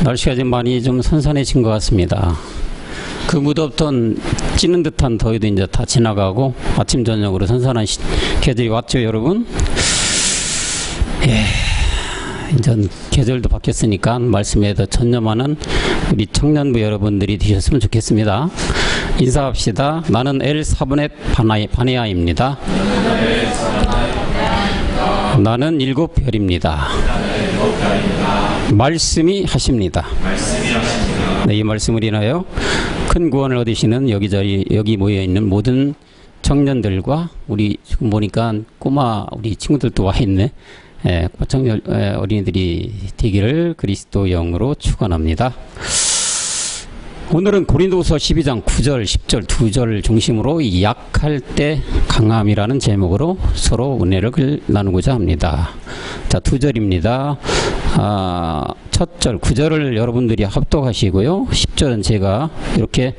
날씨가 좀 많이 선선해진 것 같습니다. 그 무덥던 찌는 듯한 더위도 이제 다 지나가고 아침 저녁으로 선선한 계절이 왔죠, 여러분. 이제 계절도 바뀌었으니까 말씀에 더 전념하는 우리 청년부 여러분들이 되셨으면 좋겠습니다. 인사합시다. 나는 엘사브넷 바네아입니다. 나는 7별입니다. 말씀이 하십니다. 네, 이 말씀을 인하여 큰 구원을 얻으시는 여기 모여있는 모든 청년들과 우리 지금 보니까 꼬마 우리 친구들도 와 있네. 청년 어린이들이 되기를 그리스도 영으로 축원합니다. 오늘은 고린도후서 12장 9절 10절 두 절을 중심으로 약할 때 강함이라는 제목으로 서로 은혜를 나누고자 합니다. 자, 두 절입니다. 첫 절 9절을 여러분들이 합독하시고요, 10절은 제가 이렇게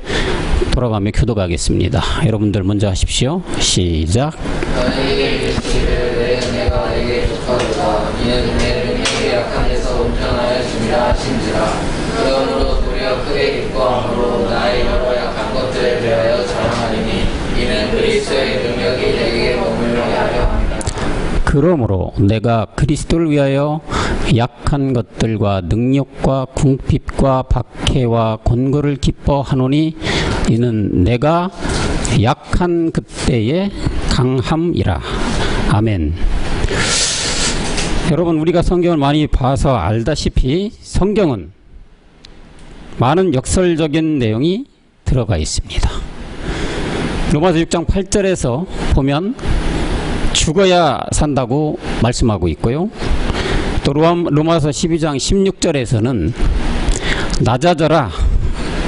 돌아가며 교독하겠습니다. 여러분들 먼저 하십시오. 시작. 너희에게 주시기를 내 은혜가 너희에게 족하도다. 이는 은혜를 너희에게 약한 데서 온전하여 줍니다 하신지라. 그러므로 도리어 크게 기뻐함으로 나의 여러 약한 것들을 대하여 자랑하리니 이는 그리스도의 능력이 내게 머물게 하려 합니다. 그러므로 내가 그리스도를 위하여 약한 것들과 능력과 궁핍과 박해와 곤고를 기뻐하노니 이는 내가 약한 그때의 강함이라. 아멘. 여러분, 우리가 성경을 많이 봐서 알다시피 성경은 많은 역설적인 내용이 들어가 있습니다. 로마서 6장 8절에서 보면 죽어야 산다고 말씀하고 있고요. 또 로마서 12장 16절에서는 낮아져라,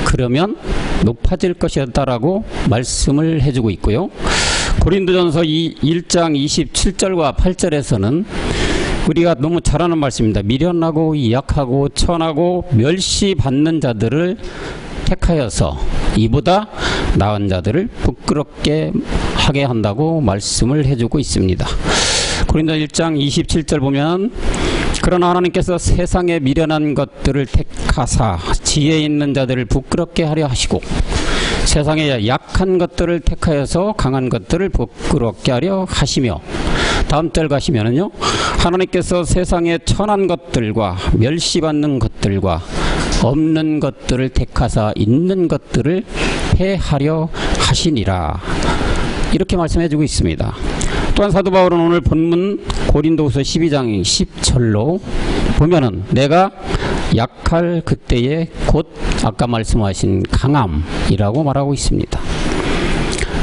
그러면 높아질 것이었다라고 말씀을 해주고 있고요. 고린도전서 1장 27절과 8절에서는 우리가 너무 잘 아는 말씀입니다. 미련하고 약하고 천하고 멸시받는 자들을 택하여서 이보다 나은 자들을 부끄럽게 하게 한다고 말씀을 해주고 있습니다. 고린도 1장 27절 보면 그러나 하나님께서 세상에 미련한 것들을 택하사 지혜 있는 자들을 부끄럽게 하려 하시고 세상에 약한 것들을 택하여서 강한 것들을 부끄럽게 하려 하시며, 다음 절 가시면은요, 하나님께서 세상에 천한 것들과 멸시받는 것들과 없는 것들을 택하사 있는 것들을 폐하려 하시니라. 이렇게 말씀해 주고 있습니다. 또한 사도 바울은 오늘 본문 고린도후서 12장 10절로 보면은 내가 약할 그때에 곧 아까 말씀하신 강함이라고 말하고 있습니다.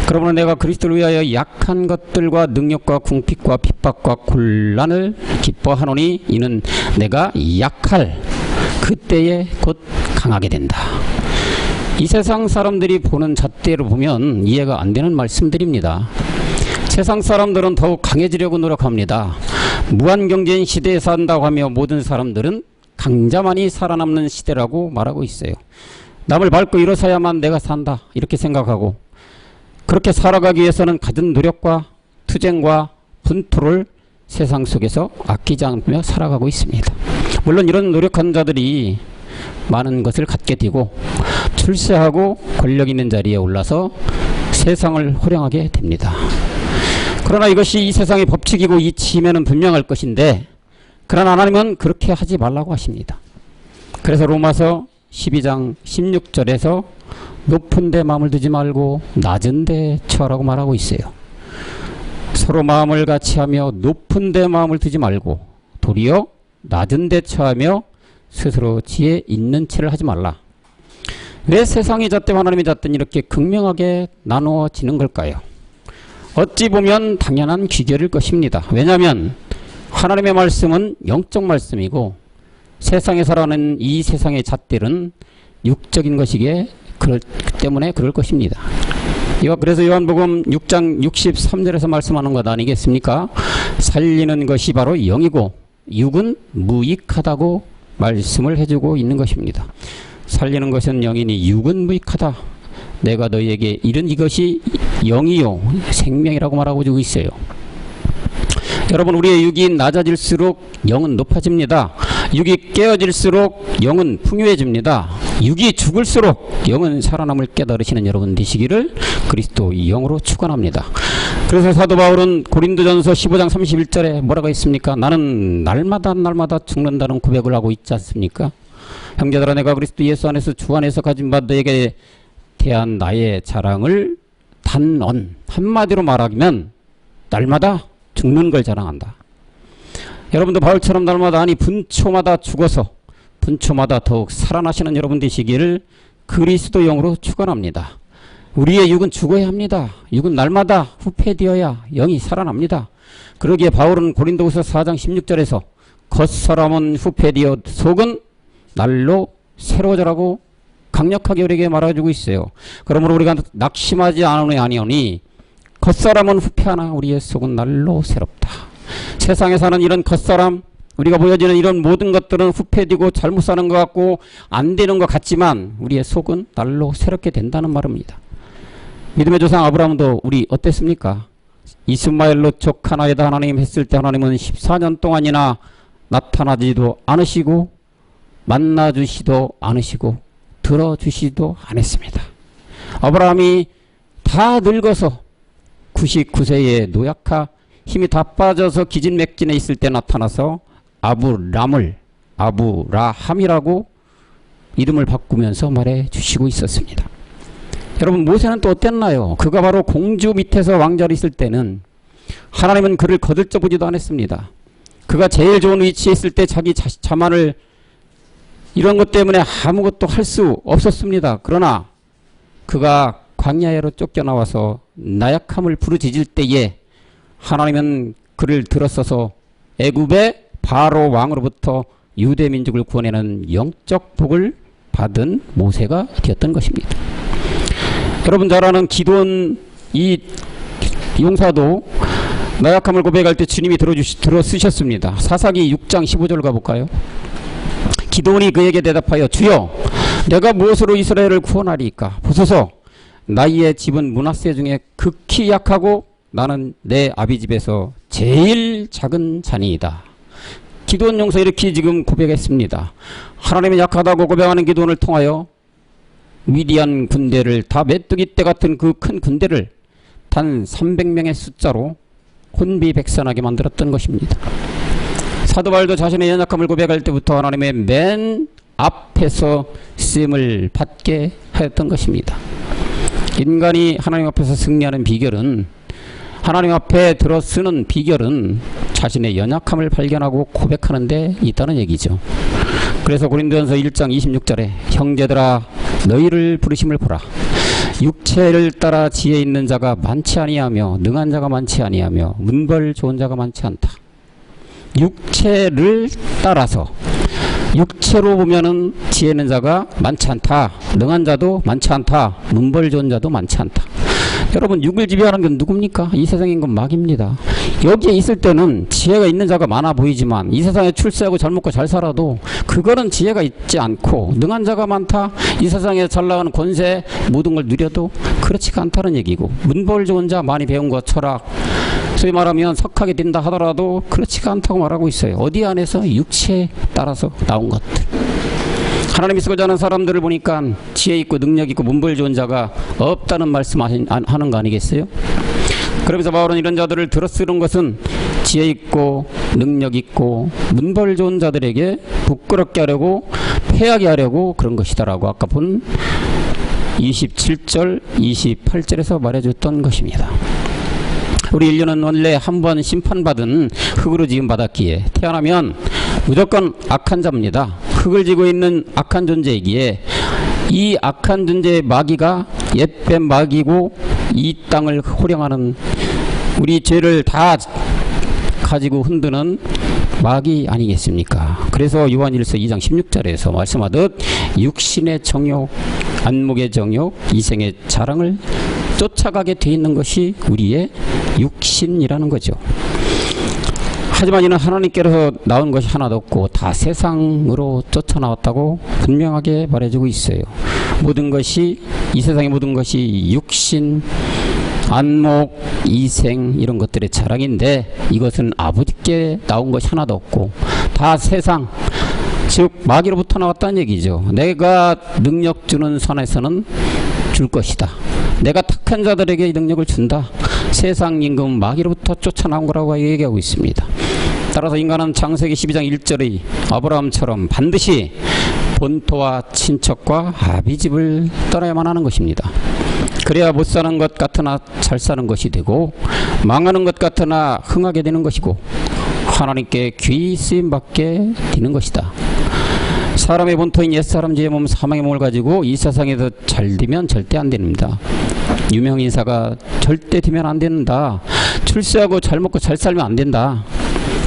그러므로 내가 그리스도를 위하여 약한 것들과 능력과 궁핍과 핍박과 곤란을 기뻐하노니 이는 내가 약할 그때에 곧 강하게 된다. 이 세상 사람들이 보는 잣대로 보면 이해가 안 되는 말씀들입니다. 세상 사람들은 더욱 강해지려고 노력합니다. 무한경제인 시대에 산다고 하며 모든 사람들은 강자만이 살아남는 시대라고 말하고 있어요. 남을 밟고 일어서야만 내가 산다, 이렇게 생각하고 그렇게 살아가기 위해서는 갖은 노력과 투쟁과 분투를 세상 속에서 아끼지 않으며 살아가고 있습니다. 물론 이런 노력한 자들이 많은 것을 갖게 되고 출세하고 권력 있는 자리에 올라서 세상을 호령하게 됩니다. 그러나 이것이 이 세상의 법칙이고 이치면은 분명할 것인데, 그러나 하나님은 그렇게 하지 말라고 하십니다. 그래서 로마서 12장 16절에서 높은 데 마음을 두지 말고 낮은 데 처하라고 말하고 있어요. 서로 마음을 같이 하며 높은 데 마음을 두지 말고 도리어 낮은 데 처하며 스스로 지혜 있는 체를 하지 말라. 왜 세상이 잣대와 하나님이 잣대는 이렇게 극명하게 나누어지는 걸까요? 어찌 보면 당연한 귀결일 것입니다. 왜냐하면 하나님의 말씀은 영적 말씀이고 세상에 살아가는 이 세상의 잣대는 육적인 것이기에 때문에 그럴 것입니다. 그래서 요한복음 6장 63절에서 말씀하는 것 아니겠습니까? 살리는 것이 바로 영이고 육은 무익하다고 말씀을 해주고 있는 것입니다. 살리는 것은 영이니 육은 무익하다. 내가 너희에게 이른 이것이 영이요 생명이라고 말하고 주고 있어요. 여러분, 우리의 육이 낮아질수록 영은 높아집니다. 육이 깨어질수록 영은 풍요해집니다. 육이 죽을수록 영은 살아남을 깨달으시는 여러분 되시기를 그리스도 영으로 축원합니다. 그래서 사도 바울은 고린도전서 15장 31절에 뭐라고 했습니까? 나는 날마다 죽는다는 고백을 하고 있지 않습니까? 형제들아, 내가 그리스도 예수 안에서 주 안에서 가진 바 너에게 대한 나의 자랑을 단언 한마디로 말하면 날마다 죽는 걸 자랑한다. 여러분도 바울처럼 날마다 아니 분초마다 죽어서 분초마다 더욱 살아나시는 여러분 되시기를 그리스도 영으로 축원합니다. 우리의 육은 죽어야 합니다. 육은 날마다 후패되어야 영이 살아납니다. 그러기에 바울은 고린도후서 4장 16절에서 겉사람은 후패되어 속은 날로 새로워져라고 강력하게 우리에게 말해주고 있어요. 그러므로 우리가 낙심하지 아니오니 겉사람은 후패하나 우리의 속은 날로 새롭다. 세상에 사는 이런 겉사람, 우리가 보여지는 이런 모든 것들은 후패되고 잘못 사는 것 같고 안 되는 것 같지만 우리의 속은 날로 새롭게 된다는 말입니다. 믿음의 조상 아브라함도 우리 어땠습니까? 이스마엘로 족 하나에다 하나님 했을 때 하나님은 14년 동안이나 나타나지도 않으시고 만나주시도 않으시고 들어주시도 않았습니다. 아브라함이 다 늙어서 99세의 노약하 힘이 다 빠져서 기진맥진에 있을 때 나타나서 아브라함이라고 이름을 바꾸면서 말해 주시고 있었습니다. 여러분, 모세는 또 어땠나요? 그가 바로 공주 밑에서 왕자로 있을 때는 하나님은 그를 거들떠 보지도 않았습니다. 그가 제일 좋은 위치에 있을 때 자기 자만을 이런 것 때문에 아무것도 할 수 없었습니다. 그러나 그가 광야로 쫓겨나와서 나약함을 부르짖을 때에 하나님은 그를 들어서서 애굽의 바로 왕으로부터 유대 민족을 구원하는 영적 복을 받은 모세가 되었던 것입니다. 여러분 잘 아는 기드온 이 용사도 나약함을 고백할 때 주님이 들어쓰셨습니다. 사사기 6장 15절 가볼까요? 기드온이 그에게 대답하여 주여 내가 무엇으로 이스라엘을 구원하리이까? 보소서 나의 집은 므낫세 중에 극히 약하고 나는 내 아비 집에서 제일 작은 자니이다. 기드온 용사 이렇게 지금 고백했습니다. 하나님은 약하다고 고백하는 기드온을 통하여 미디안 군대를 다 메뚜기 떼 같은 그 큰 군대를 단 300명의 숫자로 혼비백산하게 만들었던 것입니다. 사도 바울도 자신의 연약함을 고백할 때부터 하나님의 맨 앞에서 쓰임을 받게 하였던 것입니다. 인간이 하나님 앞에서 승리하는 비결은, 하나님 앞에 들어서는 비결은 자신의 연약함을 발견하고 고백하는 데 있다는 얘기죠. 그래서 고린도전서 1장 26절에 형제들아 너희를 부르심을 보라. 육체를 따라 지혜 있는 자가 많지 아니하며 능한 자가 많지 아니하며 문벌 좋은 자가 많지 않다. 육체를 따라서 육체로 보면은 지혜 있는 자가 많지 않다. 능한 자도 많지 않다. 문벌 좋은 자도 많지 않다. 여러분, 육을 지배하는 건 누굽니까? 이 세상인 건 마귀입니다. 여기에 있을 때는 지혜가 있는 자가 많아 보이지만 이 세상에 출세하고 잘 먹고 잘 살아도 그거는 지혜가 있지 않고, 능한 자가 많다, 이 세상에 잘 나가는 권세 모든 걸 누려도 그렇지가 않다는 얘기고, 문벌 좋은 자, 많이 배운 것, 철학, 소위 말하면 석학이 된다 하더라도 그렇지가 않다고 말하고 있어요. 어디 안에서? 육체에 따라서 나온 것들. 하나님이 쓰고자 하는 사람들을 보니까 지혜 있고 능력 있고 문벌 좋은 자가 없다는 말씀 하는 거 아니겠어요? 그러면서 바울은 이런 자들을 들어쓰는 것은 지혜 있고 능력 있고 문벌 좋은 자들에게 부끄럽게 하려고, 패하게 하려고 그런 것이다라고 아까 본 27절 28절에서 말해줬던 것입니다. 우리 인류는 원래 한 번 심판받은 흙으로 지금 받았기에 태어나면 무조건 악한 자입니다. 흙을 지고 있는 악한 존재이기에 이 악한 존재의 마귀가 옛뱀 마귀고 이 땅을 호령하는, 우리 죄를 다 가지고 흔드는 마귀 아니겠습니까? 그래서 요한일서 2장 16절에서 말씀하듯 육신의 정욕, 안목의 정욕, 이생의 자랑을 쫓아가게 돼 있는 것이 우리의 육신이라는 거죠. 하지만 이는 하나님께로서 나온 것이 하나도 없고 다 세상으로 쫓아나왔다고 분명하게 말해주고 있어요. 모든 것이, 이 세상의 모든 것이 육신, 안목, 이생 이런 것들의 자랑인데 이것은 아버지께 나온 것이 하나도 없고 다 세상 즉 마귀로부터 나왔다는 얘기죠. 내가 능력 주는 선에서는 줄 것이다. 내가 택한 자들에게 이 능력을 준다. 세상 임금은 마귀로부터 쫓아나온 거라고 얘기하고 있습니다. 따라서 인간은 창세기 12장 1절의 아브라함처럼 반드시 본토와 친척과 아비집을 떠나야만 하는 것입니다. 그래야 못 사는 것 같으나 잘 사는 것이 되고 망하는 것 같으나 흥하게 되는 것이고 하나님께 귀히 쓰임받게 되는 것이다. 사람의 본토인 옛사람 지의 몸 사망의 몸을 가지고 이 세상에서 잘 되면 절대 안 됩니다. 유명 인사가 절대 되면 안 된다. 출세하고 잘 먹고 잘 살면 안 된다.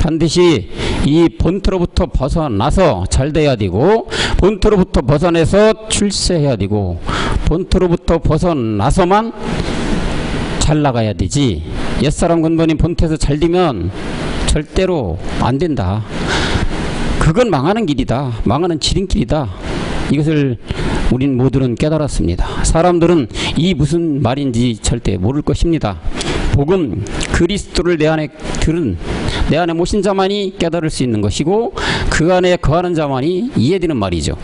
반드시 이 본토로부터 벗어나서 잘 돼야 되고 본토로부터 벗어나서 출세해야 되고 본토로부터 벗어나서만 잘 나가야 되지 옛사람 근본인 본토에서 잘 되면 절대로 안 된다. 그건 망하는 길이다. 망하는 지름길이다. 이것을 우린 모두는 깨달았습니다. 사람들은 이 무슨 말인지 절대 모를 것입니다. 복음 그리스도를 내 안에 들은 내 안에 모신 자만이 깨달을 수 있는 것이고 그 안에 거하는 자만이 이해되는 말이죠.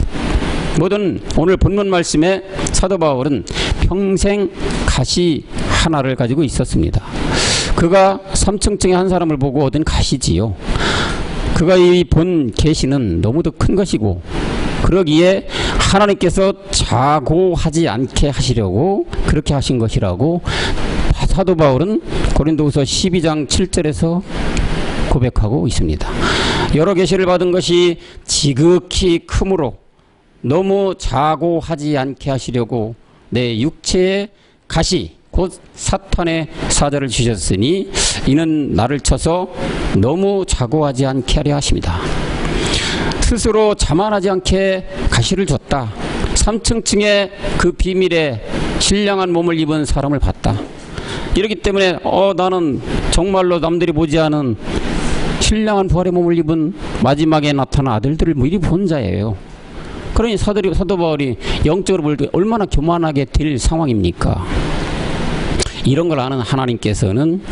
모든 오늘 본문 말씀에 사도 바울은 평생 가시 하나를 가지고 있었습니다. 그가 삼층층의 한 사람을 보고 얻은 가시지요. 그가 이 본 계시는 너무도 큰 것이고 그러기에 하나님께서 자고하지 않게 하시려고 그렇게 하신 것이라고 사도 바울은 고린도후서 12장 7절에서 고백하고 있습니다. 여러 계시를 받은 것이 지극히 크므로 너무 자고하지 않게 하시려고 내 육체의 가시 곧 사탄의 사자를 주셨으니 이는 나를 쳐서 너무 자고하지 않게 하려 하십니다. 스스로 자만하지 않게 가시를 줬다. 삼층층의 그 비밀에 신령한 몸을 입은 사람을 봤다. 이렇기 때문에 나는 정말로 남들이 보지 않은 신령한 부활의 몸을 입은 마지막에 나타난 아들들을 미리 본 자예요. 그러니 사도 바울이 영적으로 볼 때 얼마나 교만하게 될 상황입니까? 이런 걸 아는 하나님께서는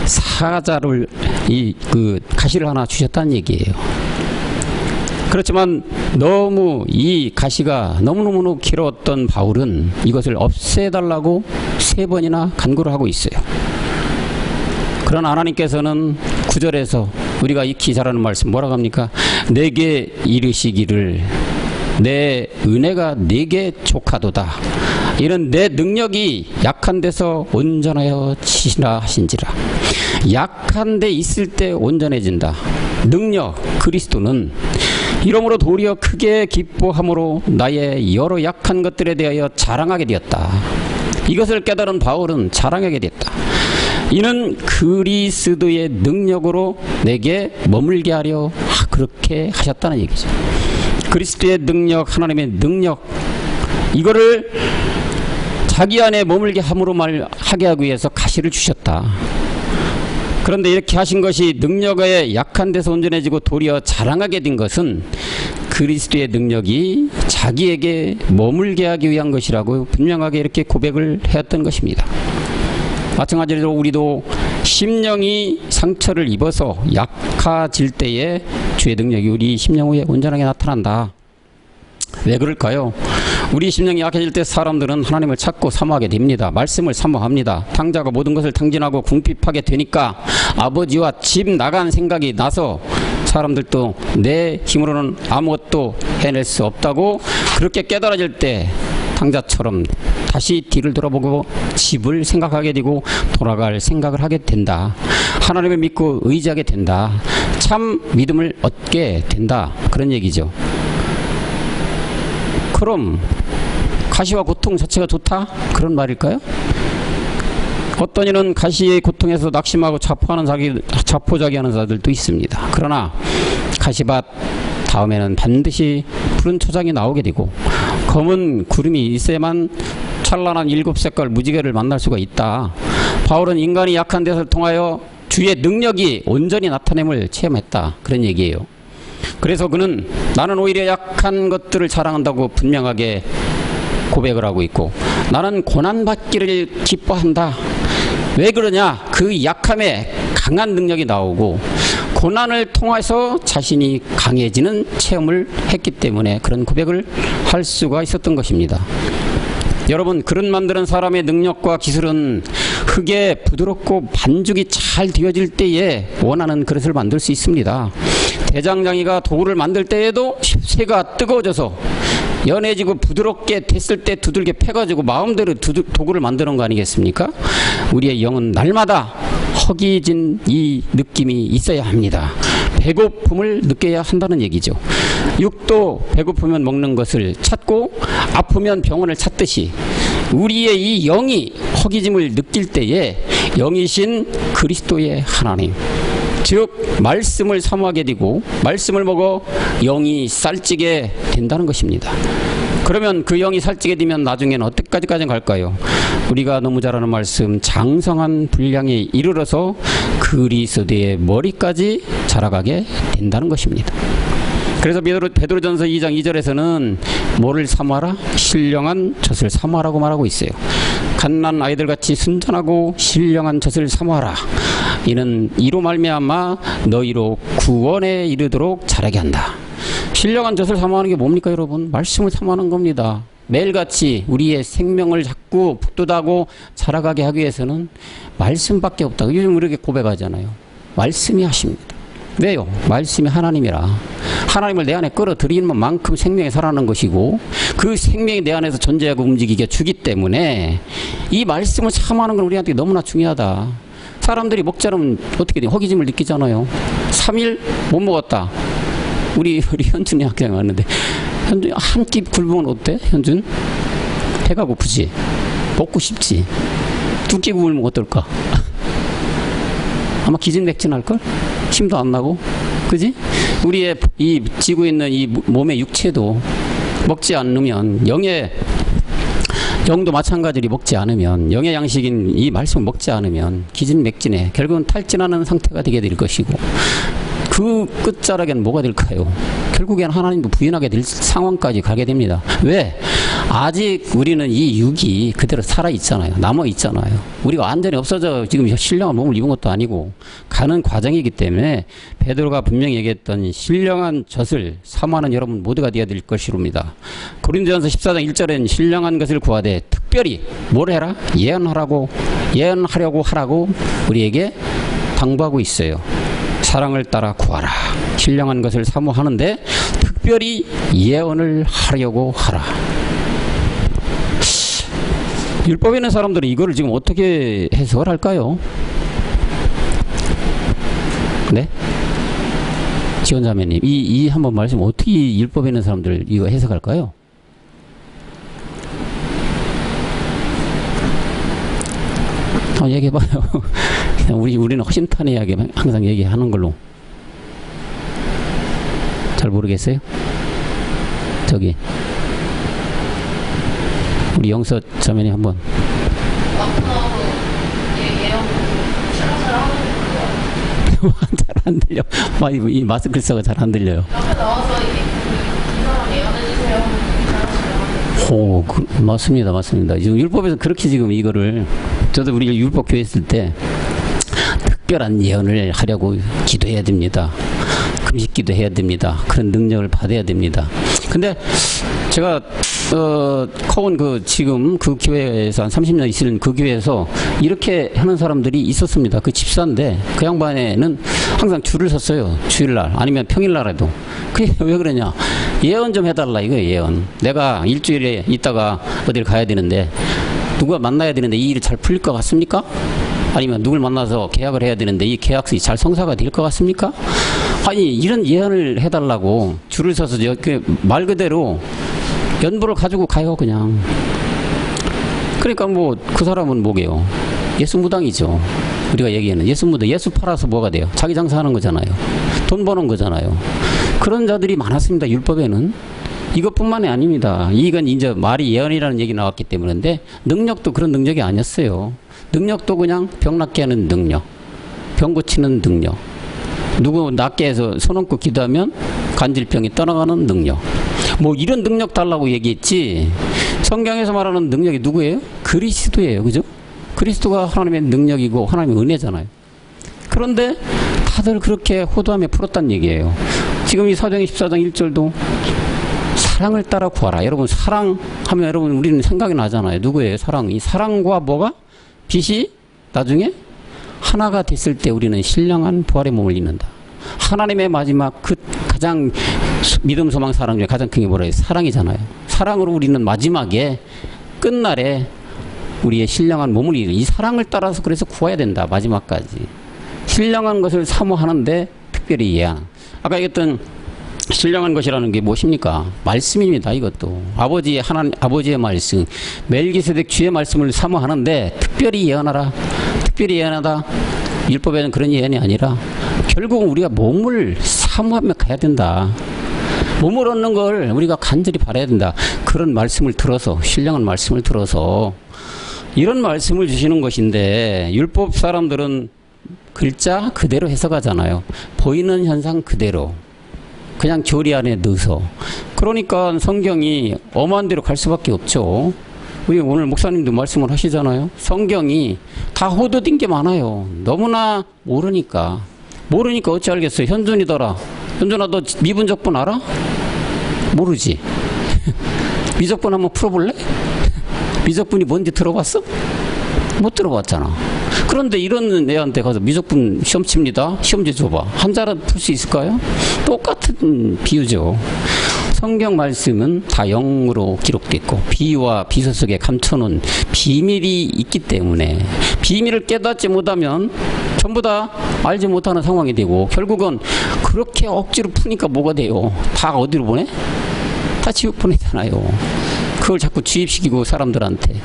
사자를 그 가시를 하나 주셨다는 얘기예요. 그렇지만 너무 이 가시가 너무너무 길었던 바울은 이것을 없애달라고 3번이나 간구를 하고 있어요. 그러나 하나님께서는 9절에서 우리가 익히 잘 아는 말씀 뭐라고 합니까? 내게 이르시기를 내 은혜가 내게 족하도다. 이는 내 능력이 약한 데서 온전하여 치시라 하신지라. 약한 데 있을 때 온전해진다. 능력 그리스도는 이러므로 도리어 크게 기뻐함으로 나의 여러 약한 것들에 대하여 자랑하게 되었다. 이것을 깨달은 바울은 자랑하게 됐다. 이는 그리스도의 능력으로 내게 머물게 하려 그렇게 하셨다는 얘기죠. 그리스도의 능력, 하나님의 능력, 이거를 자기 안에 머물게 함으로 말하게 하기 위해서 가시를 주셨다. 그런데 이렇게 하신 것이 능력에 약한 데서 온전해지고 도리어 자랑하게 된 것은 그리스도의 능력이 자기에게 머물게 하기 위한 것이라고 분명하게 이렇게 고백을 해왔던 것입니다. 마찬가지로 우리도 심령이 상처를 입어서 약해질 때에 주의 능력이 우리 심령 위에 온전하게 나타난다. 왜 그럴까요? 우리 심령이 약해질 때 사람들은 하나님을 찾고 사모하게 됩니다. 말씀을 사모합니다. 탕자가 모든 것을 탕진하고 궁핍하게 되니까 아버지와 집 나간 생각이 나서 사람들도 내 힘으로는 아무것도 해낼 수 없다고 그렇게 깨달아질 때 탕자처럼 다시 뒤를 돌아보고 집을 생각하게 되고 돌아갈 생각을 하게 된다. 하나님을 믿고 의지하게 된다. 참 믿음을 얻게 된다. 그런 얘기죠. 그럼 가시와 고통 자체가 좋다? 그런 말일까요? 어떤 이는 가시의 고통에서 낙심하고 자포자기하는 자들도 있습니다. 그러나 가시밭 다음에는 반드시 푸른 초장이 나오게 되고 검은 구름이 있어야만 찬란한 7색깔 무지개를 만날 수가 있다. 바울은 인간이 약한 데서 통하여 주의 능력이 온전히 나타냄을 체험했다. 그런 얘기예요. 그래서 그는 나는 오히려 약한 것들을 자랑한다고 분명하게 고백을 하고 있고 나는 고난받기를 기뻐한다. 왜 그러냐? 그 약함에 강한 능력이 나오고 고난을 통해서 자신이 강해지는 체험을 했기 때문에 그런 고백을 할 수가 있었던 것입니다. 여러분, 그릇 만드는 사람의 능력과 기술은 흙에 부드럽고 반죽이 잘 되어질 때에 원하는 그릇을 만들 수 있습니다. 대장장이가 도구를 만들 때에도 쇠가 뜨거워져서 연해지고 부드럽게 됐을 때 두들겨 패가지고 마음대로 도구를 만드는 거 아니겠습니까? 우리의 영은 날마다 허기진 이 느낌이 있어야 합니다. 배고픔을 느껴야 한다는 얘기죠. 육도 배고프면 먹는 것을 찾고 아프면 병원을 찾듯이 우리의 이 영이 허기짐을 느낄 때에 영이신 그리스도의 하나님, 즉 말씀을 사모하게 되고 말씀을 먹어 영이 쌀찌게 된다는 것입니다. 그러면 그 영이 살찌게 되면 나중에는 어디까지 갈까요? 우리가 너무 잘 아는 말씀, 장성한 분량에 이르러서 그리스도의 머리까지 자라가게 된다는 것입니다. 그래서 베드로전서 2장 2절에서는 뭐를 사모하라? 신령한 젖을 사모하라고 말하고 있어요. 갓난 아이들같이 순전하고 신령한 젖을 사모하라. 이는 이로 말미암아 너희로 구원에 이르도록 자라게 한다. 신령한 젖을 사모하는 게 뭡니까 여러분? 말씀을 사모하는 겁니다. 매일같이 우리의 생명을 자꾸 북돋하고 자라가게 하기 위해서는 말씀밖에 없다. 요즘 이렇게 고백하잖아요. 말씀이 하십니다. 왜요? 말씀이 하나님이라. 하나님을 내 안에 끌어들이는 만큼 생명이 살아나는 것이고 그 생명이 내 안에서 존재하고 움직이게 주기 때문에 이 말씀을 사모하는 건 우리한테 너무나 중요하다. 사람들이 먹지 않으면 어떻게 돼? 허기짐을 느끼잖아요. 3일 못 먹었다. 우리 현준이 학교에 왔는데 현준 한 끼 굶으면 어때? 현준? 배가 고프지? 먹고 싶지? 두 끼 굶으면 어떨까? 아마 기진맥진할걸? 힘도 안 나고, 그지? 우리의 이 지고 있는 이 몸의 육체도 먹지 않으면 영도 마찬가지로 먹지 않으면 영의 양식인 이 말씀을 먹지 않으면 기진맥진해 결국은 탈진하는 상태가 되게 될 것이고 그 끝자락에는 뭐가 될까요? 결국엔 하나님도 부인하게 될 상황까지 가게 됩니다. 왜? 아직 우리는 이 육이 그대로 살아있잖아요. 남아있잖아요. 우리가 완전히 없어져 지금 신령한 몸을 입은 것도 아니고 가는 과정이기 때문에 베드로가 분명히 얘기했던 신령한 젖을 사모하는 여러분 모두가 되어야 될 것이옵니다. 고린도전서 14장 1절엔 신령한 것을 구하되 특별히 뭘 해라? 예언하려고 하라고 우리에게 당부하고 있어요. 사랑을 따라 구하라. 신령한 것을 사모하는데 특별히 예언을 하려고 하라. 율법에 있는 사람들은 이거를 지금 어떻게 해석을 할까요? 네? 지원자매님, 이 한번 말씀 어떻게 율법에 있는 사람들 이거 해석할까요? 얘기해봐요. 우리는 허심탄회하게 항상 얘기하는 걸로. 잘 모르겠어요? 저기 우리 영서 자매님 한번. 잘 안 들려. 이 마스크 써가 잘 안 들려요. 옆에 나와서 이 사람 예언해주세요. 오, 맞습니다. 지금 율법에서 그렇게 지금 이거를 저도 우리 율법 교회 있을 때 특별한 예언을 하려고 기도해야 됩니다. 금식기도 해야 됩니다. 그런 능력을 받아야 됩니다. 근데 제가 커온 지금 그 교회에서 한 30년 있는 그 교회에서 이렇게 하는 사람들이 있었습니다. 그 집사인데 그 양반에는 항상 줄을 섰어요. 주일날 아니면 평일날에도. 그게 왜 그러냐? 예언 좀 해달라 이거예요. 예언. 내가 일주일에 있다가 어딜 가야 되는데 누가 만나야 되는데 이 일이 잘 풀릴 것 같습니까? 아니면 누굴 만나서 계약을 해야 되는데 이 계약이 잘 성사가 될 것 같습니까? 아니 이런 예언을 해달라고 줄을 서서 말 그대로 연보를 가지고 가요 그냥. 그러니까 뭐 그 사람은 뭐게요? 예수 무당이죠. 우리가 얘기하는 예수 무당. 예수 팔아서 뭐가 돼요? 자기 장사하는 거잖아요. 돈 버는 거잖아요. 그런 자들이 많았습니다. 율법에는. 이것뿐만이 아닙니다. 이건 이제 말이 예언이라는 얘기 나왔기 때문인데 능력도 그런 능력이 아니었어요. 능력도 그냥 병 낫게 하는 능력, 병 고치는 능력, 누구 낫게 해서 손 얹고 기도하면 간질병이 떠나가는 능력, 뭐 이런 능력 달라고 얘기했지. 성경에서 말하는 능력이 누구예요? 그리스도예요. 그죠? 그리스도가 하나님의 능력이고 하나님의 은혜잖아요. 그런데 다들 그렇게 호도하며 풀었단 얘기예요. 지금 이 사도행전 14장 1절도 사랑을 따라 구하라. 여러분 사랑하면 여러분 우리는 생각이 나잖아요. 누구예요? 사랑. 이 사랑과 뭐가? 빛이 나중에 하나가 됐을 때 우리는 신령한 부활의 몸을 입는다. 하나님의 마지막 그 가장 믿음, 소망, 사랑 중에 가장 큰 게 뭐라 해요? 사랑이잖아요. 사랑으로 우리는 마지막에 끝날에 우리의 신령한 몸을 입는 이 사랑을 따라서 그래서 구해야 된다. 마지막까지. 신령한 것을 사모하는데 특별히 이해하는. 아까 얘기했던 신령한 것이라는 게 무엇입니까? 말씀입니다. 이것도 아버지의 말씀, 멜기세덱 주의 말씀을 사모하는데 특별히 예언하라. 특별히 예언하다. 율법에는 그런 예언이 아니라 결국은 우리가 몸을 사모하며 가야 된다. 몸을 얻는 걸 우리가 간절히 바라야 된다. 그런 말씀을 들어서, 신령한 말씀을 들어서 이런 말씀을 주시는 것인데, 율법 사람들은 글자 그대로 해석하잖아요. 보이는 현상 그대로 그냥 교리 안에 넣어서. 그러니까 성경이 엄한 대로 갈 수밖에 없죠. 우리 오늘 목사님도 말씀을 하시잖아요. 성경이 다 호도된 게 많아요. 너무나 모르니까 어찌 알겠어요. 현존이더라. 현존아, 너 미분적분 알아? 모르지. 미적분 한번 풀어볼래? 미적분이 뭔지 들어봤어? 못 들어봤잖아. 그런데 이런 애한테 가서 미적분 시험 칩니다. 시험지 줘봐. 한자라도 풀 수 있을까요? 똑같은 비유죠. 성경 말씀은 다 영으로 기록됐고 비와 비서 속에 감춰놓은 비밀이 있기 때문에 비밀을 깨닫지 못하면 전부 다 알지 못하는 상황이 되고, 결국은 그렇게 억지로 푸니까 뭐가 돼요? 다 어디로 보내? 다 지옥 보내잖아요. 그걸 자꾸 주입시키고 사람들한테.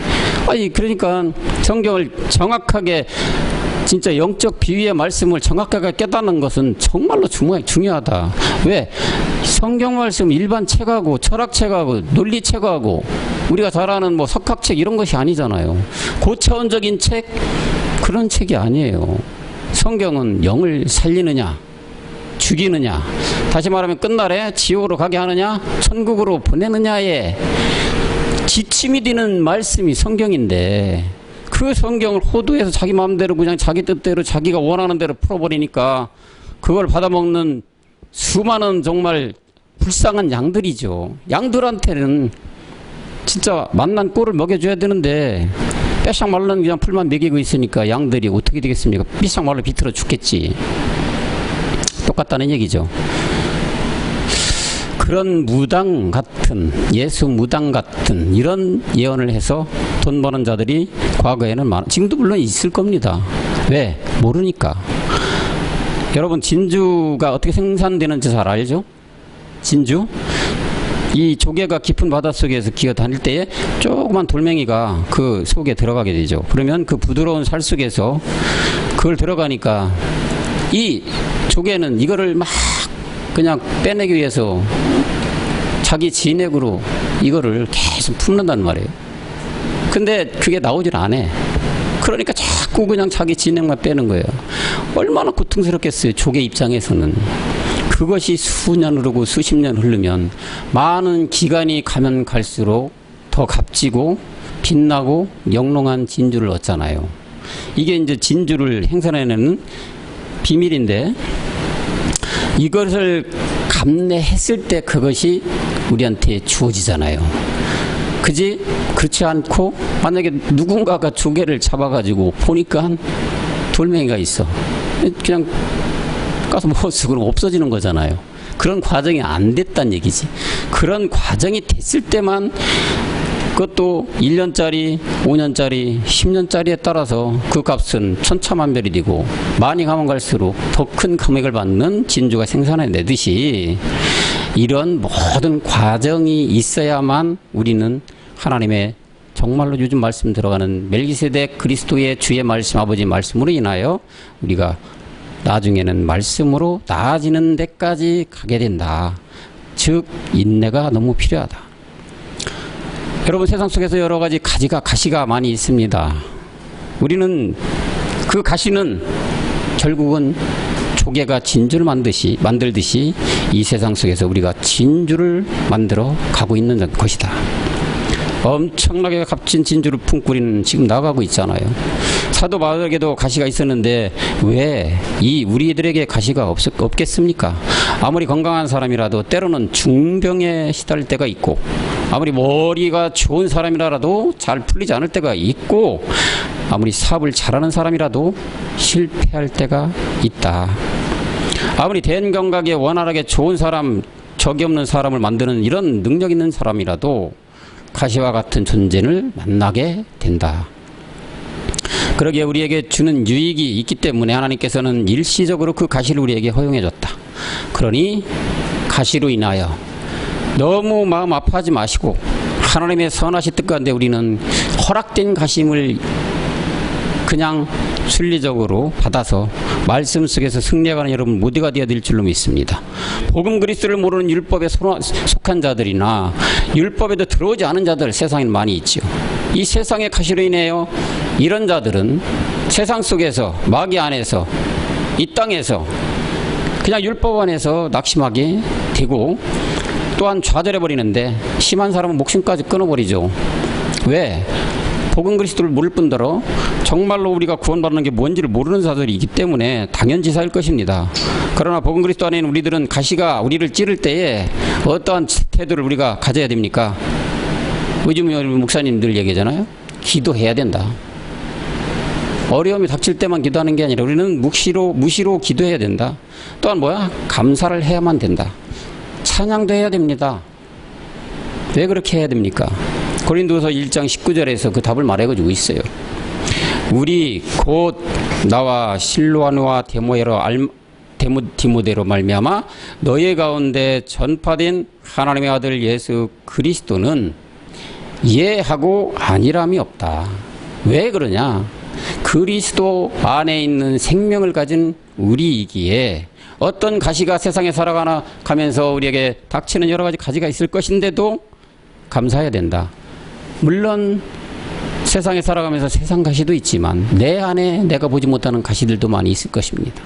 아니 그러니까 성경을 정확하게, 진짜 영적 비유의 말씀을 정확하게 깨닫는 것은 정말로 중요하다. 왜? 성경 말씀 일반 책하고 철학책하고 논리책하고 우리가 잘 아는 뭐 석학책 이런 것이 아니잖아요. 고차원적인 책, 그런 책이 아니에요. 성경은 영을 살리느냐 죽이느냐, 다시 말하면 끝날에 지옥으로 가게 하느냐 천국으로 보내느냐에 지침이 되는 말씀이 성경인데, 그 성경을 호도해서 자기 마음대로 그냥 자기 뜻대로 자기가 원하는 대로 풀어버리니까 그걸 받아먹는 수많은 정말 불쌍한 양들이죠. 양들한테는 진짜 맛난 꼴을 먹여줘야 되는데 빼싹 말른 그냥 풀만 먹이고 있으니까 양들이 어떻게 되겠습니까? 삐싹 말로 비틀어 죽겠지. 똑같다는 얘기죠. 그런 무당 같은, 예수 무당 같은 이런 예언을 해서 돈 버는 자들이 과거에는 지금도 물론 있을 겁니다. 왜? 모르니까. 여러분 진주가 어떻게 생산되는지 잘 알죠? 진주? 이 조개가 깊은 바닷속에서 기어 다닐 때에 조그만 돌멩이가 그 속에 들어가게 되죠. 그러면 그 부드러운 살 속에서 그걸 들어가니까 이 조개는 이거를 막 그냥 빼내기 위해서 자기 진액으로 이거를 계속 품는단 말이에요. 근데 그게 나오질 않아. 그러니까 자꾸 그냥 자기 진액만 빼는 거예요. 얼마나 고통스럽겠어요, 조개 입장에서는. 그것이 수년 흐르고 수십 년 흐르면 많은 기간이 가면 갈수록 더 값지고 빛나고 영롱한 진주를 얻잖아요. 이게 이제 진주를 행산해내는 비밀인데, 이것을 감내했을 때 그것이 우리한테 주어지잖아요. 그지? 그렇지 않고 만약에 누군가가 조개를 잡아가지고 보니까 돌멩이가 있어. 그냥 가서 먹었어. 그럼 없어지는 거잖아요. 그런 과정이 안 됐단 얘기지. 그런 과정이 됐을 때만, 그것도 1년짜리, 5년짜리, 10년짜리에 따라서 그 값은 천차만별이 되고 많이 가면 갈수록 더 큰 금액을 받는 진주가 생산해내듯이 이런 모든 과정이 있어야만 우리는 하나님의 정말로 요즘 말씀 들어가는 멜기세덱 그리스도의 주의 말씀, 아버지 말씀으로 인하여 우리가 나중에는 말씀으로 나아지는 데까지 가게 된다. 즉 인내가 너무 필요하다. 여러분 세상 속에서 여러 가지 가시가 많이 있습니다. 우리는 그 가시는 결국은 조개가 진주를 만들듯이 이 세상 속에서 우리가 진주를 만들어 가고 있는 것이다. 엄청나게 값진 진주를 품고 지금 나가고 있잖아요. 사도 바울에게도 가시가 있었는데 왜 이 우리들에게 가시가 없겠습니까? 아무리 건강한 사람이라도 때로는 중병에 시달릴 때가 있고, 아무리 머리가 좋은 사람이라도 잘 풀리지 않을 때가 있고, 아무리 사업을 잘하는 사람이라도 실패할 때가 있다. 아무리 대인경각에 원활하게 좋은 사람, 적이 없는 사람을 만드는 이런 능력 있는 사람이라도 가시와 같은 존재를 만나게 된다. 그러기에 우리에게 주는 유익이 있기 때문에 하나님께서는 일시적으로 그 가시를 우리에게 허용해 줬다. 그러니 가시로 인하여 너무 마음 아파하지 마시고, 하나님의 선하신 뜻 가운데 우리는 허락된 가심을 그냥 순리적으로 받아서 말씀 속에서 승리하는 여러분 모두가 되어야 될 줄로 믿습니다. 복음 그리스도를 모르는 율법에 속한 자들이나 율법에도 들어오지 않은 자들 세상에 많이 있지요. 이 세상의 가시로 인하여 이런 자들은 세상 속에서, 마귀 안에서, 이 땅에서 그냥 율법 안에서 낙심하게 되고, 또한 좌절해 버리는데 심한 사람은 목숨까지 끊어버리죠. 왜? 복음 그리스도를 모를 뿐더러 정말로 우리가 구원받는 게 뭔지를 모르는 자들이 있기 때문에 당연지사일 것입니다. 그러나 복음 그리스도 안에 있는 우리들은 가시가 우리를 찌를 때에 어떠한 태도를 우리가 가져야 됩니까? 요즘 목사님들 얘기잖아요. 기도해야 된다. 어려움이 닥칠 때만 기도하는 게 아니라 우리는 무시로 기도해야 된다. 또한 뭐야? 감사를 해야만 된다. 찬양도 해야 됩니다. 왜 그렇게 해야 됩니까? 고린도서 1장 19절에서 그 답을 말해가지고 있어요. 우리 곧 나와 실로아누와 디모데로 말미암아 너희 가운데 전파된 하나님의 아들 예수 그리스도는 예하고 아니람이 없다. 왜 그러냐? 그리스도 안에 있는 생명을 가진 우리이기에 어떤 가시가 세상에 살아가면서 우리에게 닥치는 여러 가지 가시가 있을 것인데도 감사해야 된다. 물론 세상에 살아가면서 세상 가시도 있지만 내 안에 내가 보지 못하는 가시들도 많이 있을 것입니다.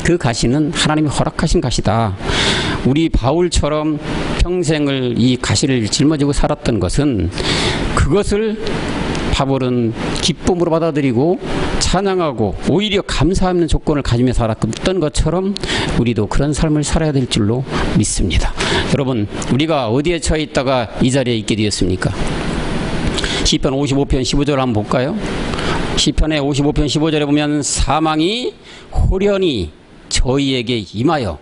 그 가시는 하나님이 허락하신 가시다. 우리 바울처럼 평생을 이 가시를 짊어지고 살았던 것은, 그것을 바울은 기쁨으로 받아들이고 찬양하고 오히려 감사하는 조건을 가지며 살았던 것처럼 우리도 그런 삶을 살아야 될 줄로 믿습니다. 여러분, 우리가 어디에 처해 있다가 이 자리에 있게 되었습니까? 시편 55편 15절 한번 볼까요? 시편의 55편 15절에 보면 사망이 호련히 저희에게 임하여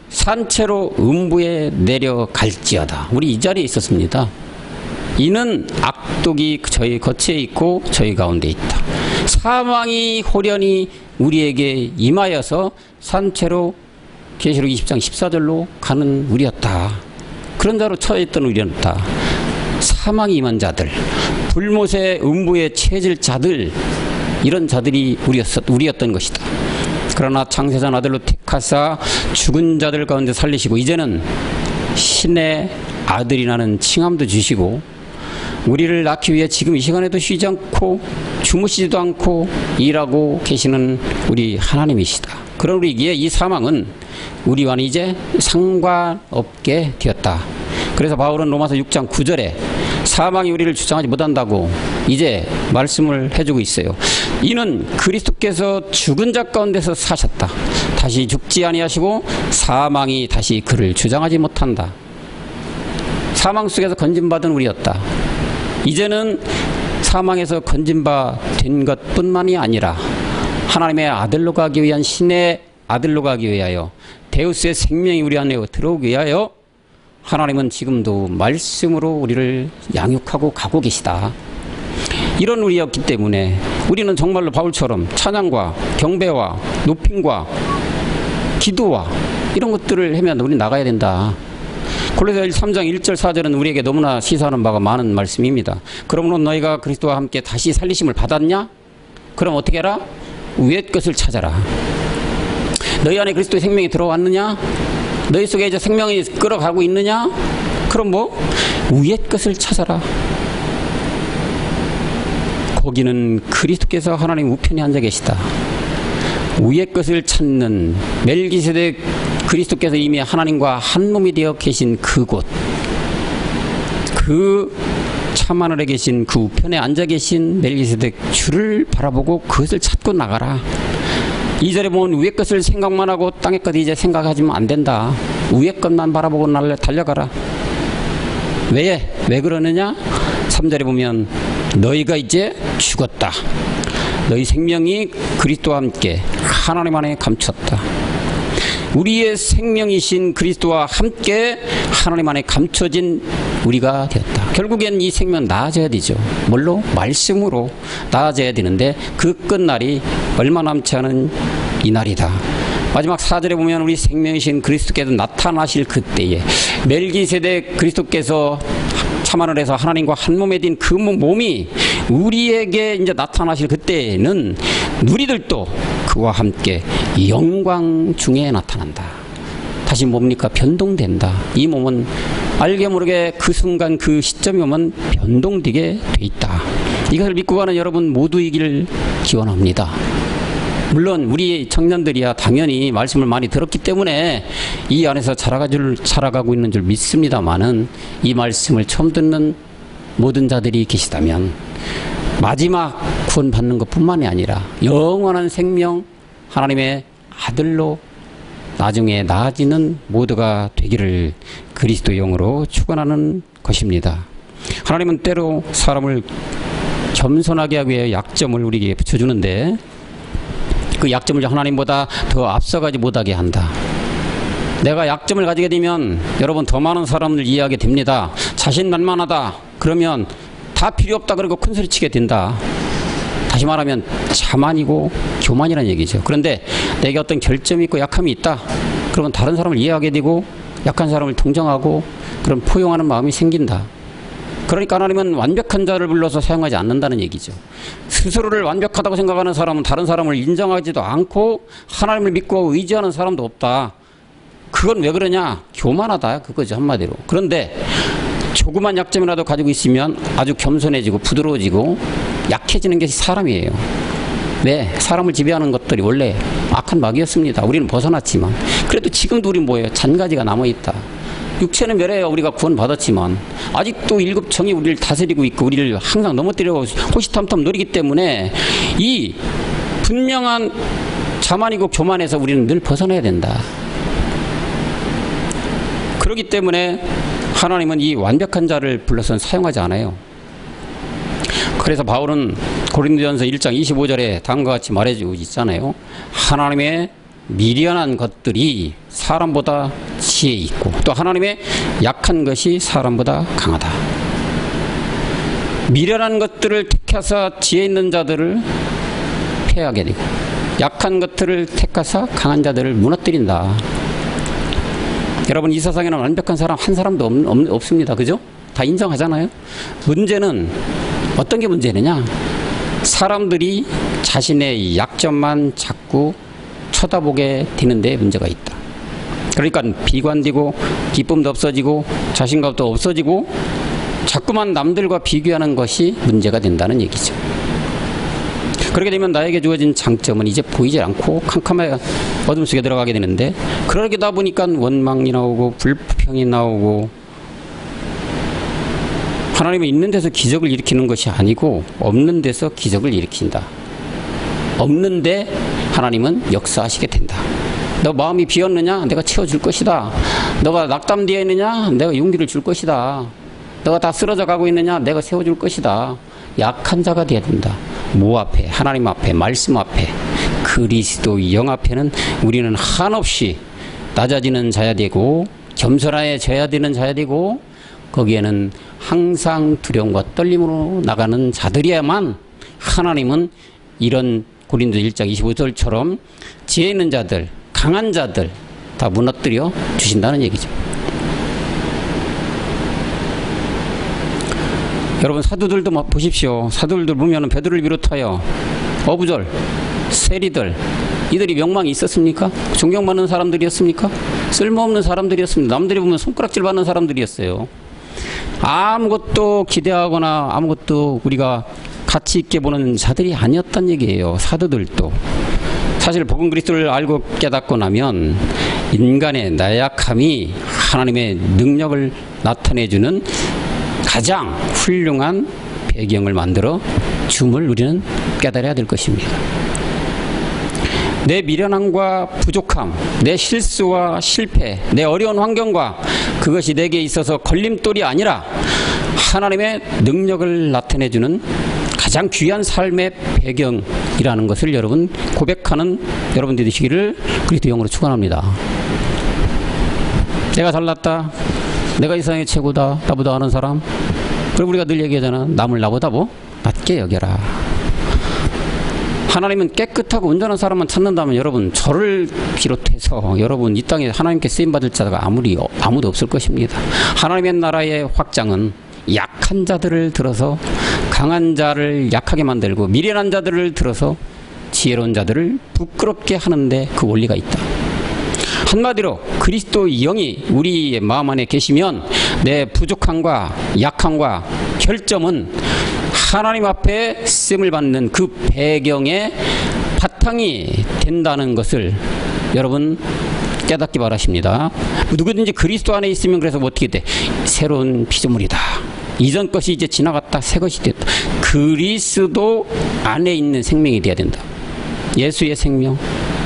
산채로 음부에 내려갈지어다. 우리 이 자리에 있었습니다. 이는 악독이 저희 겉에 있고 저희 가운데 있다. 사망이 호련히 우리에게 임하여서 산채로, 계시록 20장 14절로 가는 우리였다. 그런 자로 처해있던 우리였다. 사망이 임한 자들, 불못의 음부에 처해질 자들, 이런 자들이 우리였던 것이다. 그러나 창세전 아들로 택하사 죽은 자들 가운데 살리시고 이제는 신의 아들이라는 칭함도 주시고 우리를 낳기 위해 지금 이 시간에도 쉬지 않고 주무시지도 않고 일하고 계시는 우리 하나님이시다. 그런 우리에게 이 사망은 우리와는 이제 상관없게 되었다. 그래서 바울은 로마서 6장 9절에 사망이 우리를 주장하지 못한다고 이제 말씀을 해주고 있어요. 이는 그리스도께서 죽은 자 가운데서 사셨다. 다시 죽지 아니하시고 사망이 다시 그를 주장하지 못한다. 사망 속에서 건진받은 우리였다. 이제는 사망에서 건진바 된 것뿐만이 아니라 하나님의 아들로 가기 위한 신의 아들로 가기 위하여 데우스의 생명이 우리 안에 들어오기 위하여 하나님은 지금도 말씀으로 우리를 양육하고 가고 계시다. 이런 우리였기 때문에 우리는 정말로 바울처럼 찬양과 경배와 높임과 기도와 이런 것들을 하면 우리 나가야 된다. 골로새서 3장 1절 4절은 우리에게 너무나 시사하는 바가 많은 말씀입니다. 그러므로 너희가 그리스도와 함께 다시 살리심을 받았냐? 그럼 어떻게 해라? 위의 것을 찾아라. 너희 안에 그리스도의 생명이 들어왔느냐? 너희 속에 이제 생명이 끌어가고 있느냐? 그럼 뭐? 위의 것을 찾아라. 거기는 그리스도께서 하나님 우편에 앉아 계시다. 위의 것을 찾는 멜기세덱 그리스도께서 이미 하나님과 한 몸이 되어 계신 그곳, 그 참하늘에 계신 그 우편에 앉아 계신 멜기세덱 주를 바라보고 그것을 찾고 나가라. 2절에 보면 위의 것을 생각만 하고 땅의 것 이제 생각하지면 안 된다. 위의 것만 바라보고 달려가라. 왜 그러느냐? 3절에 보면 너희가 이제 죽었다. 너희 생명이 그리스도와 함께 하나님 안에 감췄다. 우리의 생명이신 그리스도와 함께 하나님 안에 감춰진 우리가 되었다. 결국엔 이 생명 나아져야 되죠. 뭘로? 말씀으로 나아져야 되는데 그 끝날이 얼마 남지 않은 이날이다. 마지막 4절에 보면 우리 생명이신 그리스도께서 나타나실 그때에 멜기세덱 그리스도께서 참하늘에서 하나님과 한 몸에 든 그 몸이 우리에게 이제 나타나실 그때에는 우리들도 그와 함께 영광 중에 나타난다. 다시 뭡니까? 변동된다. 이 몸은 알게 모르게 그 순간 그 시점이 오면 변동되게 돼 있다. 이것을 믿고 가는 여러분 모두이기를 기원합니다. 물론 우리 청년들이야 당연히 말씀을 많이 들었기 때문에 이 안에서 자라가고 있는 줄 믿습니다만은 이 말씀을 처음 듣는 모든 자들이 계시다면 마지막 구원받는 것뿐만이 아니라 영원한 생명 하나님의 아들로 나중에 나아지는 모두가 되기를 그리스도 영으로 축원하는 것입니다. 하나님은 때로 사람을 겸손하게 하기 위해 약점을 우리에게 붙여주는데 그 약점을 하나님보다 더 앞서가지 못하게 한다. 내가 약점을 가지게 되면 여러분 더 많은 사람을 이해하게 됩니다. 자신만만하다 그러면 다 필요 없다 그러고 큰소리치게 된다. 다시 말하면 자만이고 교만이라는 얘기죠. 그런데 내게 어떤 결점이 있고 약함이 있다 그러면 다른 사람을 이해하게 되고 약한 사람을 동정하고 그런 포용하는 마음이 생긴다. 그러니까 하나님은 완벽한 자를 불러서 사용하지 않는다는 얘기죠. 스스로를 완벽하다고 생각하는 사람은 다른 사람을 인정하지도 않고 하나님을 믿고 의지하는 사람도 없다. 그건 왜 그러냐? 교만하다 그거죠, 한마디로. 그런데 조그만 약점이라도 가지고 있으면 아주 겸손해지고 부드러워지고 약해지는 것이 사람이에요. 왜? 사람을 지배하는 것들이 원래 악한 마귀였습니다. 우리는 벗어났지만 그래도 지금도 우리 뭐예요? 잔가지가 남아있다. 육체는 멸해요. 우리가 구원받았지만 아직도 일곱 정이 우리를 다스리고 있고 우리를 항상 넘어뜨리려고 호시탐탐 노리기 때문에 이 분명한 자만이고 교만에서 우리는 늘 벗어나야 된다. 그렇기 때문에 하나님은 이 완벽한 자를 불러서는 사용하지 않아요. 그래서 바울은 고린도전서 1장 25절에 다음과 같이 말해주고 있잖아요. 하나님의 미련한 것들이 사람보다 지혜 있고 또 하나님의 약한 것이 사람보다 강하다. 미련한 것들을 택하사 지혜 있는 자들을 패하게 되고 약한 것들을 택하사 강한 자들을 무너뜨린다. 여러분 이 세상에는 완벽한 사람 한 사람도 없습니다. 그죠? 다 인정하잖아요. 문제는 어떤 게 문제느냐? 사람들이 자신의 약점만 자꾸 쳐다보게 되는 데 문제가 있다. 그러니까 비관되고 기쁨도 없어지고 자신감도 없어지고 자꾸만 남들과 비교하는 것이 문제가 된다는 얘기죠. 그렇게 되면 나에게 주어진 장점은 이제 보이지 않고 캄캄한 어둠 속에 들어가게 되는데 그러다 보니까 원망이 나오고 불평이 나오고 하나님은 있는 데서 기적을 일으키는 것이 아니고 없는 데서 기적을 일으킨다. 없는데 하나님은 역사하시게 된다. 너 마음이 비었느냐? 내가 채워줄 것이다. 너가 낙담되어 있느냐? 내가 용기를 줄 것이다. 너가 다 쓰러져 가고 있느냐? 내가 세워줄 것이다. 약한 자가 되어야 된다. 뭐 앞에? 하나님 앞에, 말씀 앞에, 그리스도 영 앞에는 우리는 한없이 낮아지는 자야 되고 겸손해져야 되는 자야 되고 거기에는 항상 두려움과 떨림으로 나가는 자들이야만 하나님은 이런 고린도 1장 25절처럼 지혜 있는 자들, 강한 자들 다 무너뜨려 주신다는 얘기죠. 여러분 사도들도 보십시오. 사도들도 보면 베드로를 비롯하여 어부절, 세리들 이들이 명망이 있었습니까? 존경받는 사람들이었습니까? 쓸모없는 사람들이었습니다. 남들이 보면 손가락질 받는 사람들이었어요. 아무것도 기대하거나 아무것도 우리가 가치 있게 보는 자들이 아니었단 얘기예요. 사도들도. 사실 복음 그리스도를 알고 깨닫고 나면 인간의 나약함이 하나님의 능력을 나타내주는 가장 훌륭한 배경을 만들어 줌을 우리는 깨달아야 될 것입니다. 내 미련함과 부족함, 내 실수와 실패, 내 어려운 환경과 그것이 내게 있어서 걸림돌이 아니라 하나님의 능력을 나타내주는 가장 귀한 삶의 배경이라는 것을 여러분 고백하는 여러분들이 되시기를 그리스도 영으로 축원합니다. 내가 잘났다, 내가 이 세상의 최고다, 나보다 아는 사람. 그리고 우리가 늘 얘기하잖아. 남을 나보다 뭐 낮게 여겨라. 하나님은 깨끗하고 온전한 사람만 찾는다면 여러분 저를 비롯해서 여러분 이 땅에 하나님께 쓰임받을 자가 아무도 없을 것입니다. 하나님의 나라의 확장은 약한 자들을 들어서 강한 자를 약하게 만들고 미련한 자들을 들어서 지혜로운 자들을 부끄럽게 하는데 그 원리가 있다. 한마디로 그리스도의 영이 우리의 마음 안에 계시면 내 부족함과 약함과 결점은 하나님 앞에 쓰임을 받는 그 배경의 바탕이 된다는 것을 여러분 깨닫기 바라십니다. 누구든지 그리스도 안에 있으면 그래서 뭐 어떻게 돼? 새로운 피조물이다. 이전 것이 이제 지나갔다. 새 것이 됐다. 그리스도 안에 있는 생명이 돼야 된다. 예수의 생명?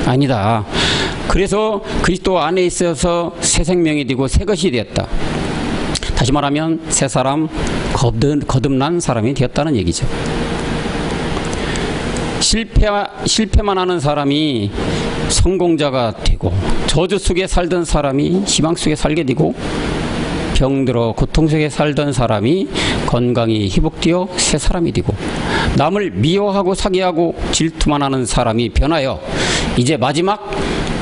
아니다. 그래서 그리스도 안에 있어서 새 생명이 되고 새 것이 되었다. 다시 말하면 새 사람, 거듭난 사람이 되었다는 얘기죠. 실패만 하는 사람이 성공자가 되고 저주 속에 살던 사람이 희망 속에 살게 되고 병들어 고통 속에 살던 사람이 건강이 회복되어 새 사람이 되고 남을 미워하고 사기하고 질투만 하는 사람이 변하여 이제 마지막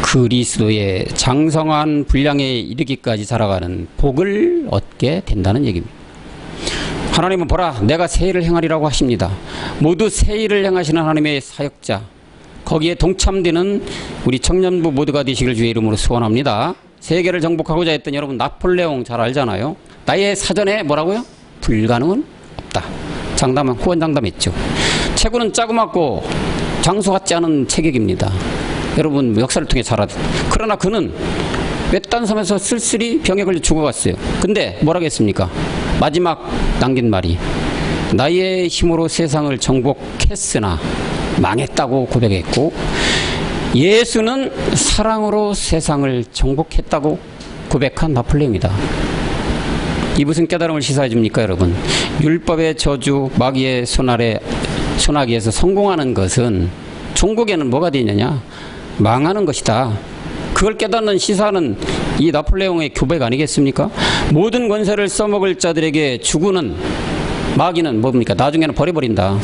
그리스도의 장성한 분량에 이르기까지 자라가는 복을 얻게 된다는 얘기입니다. 하나님은 보라 내가 새 일을 행하리라고 하십니다. 모두 새 일을 행하시는 하나님의 사역자 거기에 동참되는 우리 청년부 모두가 되시길 주의 이름으로 소원합니다. 세계를 정복하고자 했던 여러분 나폴레옹 잘 알잖아요. 나의 사전에 뭐라고요? 불가능은 없다. 장담은 후원장담했죠. 체구는 짜고맞고 장수 같지 않은 체격입니다. 여러분 역사를 통해 잘 알았죠. 그러나 그는 외딴 섬에서 쓸쓸히 병에 걸려 죽어갔어요. 근데 뭐라고 했습니까? 마지막 남긴 말이 나의 힘으로 세상을 정복했으나 망했다고 고백했고 예수는 사랑으로 세상을 정복했다고 고백한 나폴레옹이다. 이 무슨 깨달음을 시사해 줍니까 여러분? 율법의 저주 마귀의 손아귀에서 성공하는 것은 종국에는 뭐가 되느냐? 망하는 것이다. 그걸 깨닫는 시사는 이 나폴레옹의 고백 아니겠습니까? 모든 권세를 써먹을 자들에게 주구는 마귀는 뭡니까? 나중에는 버려버린다.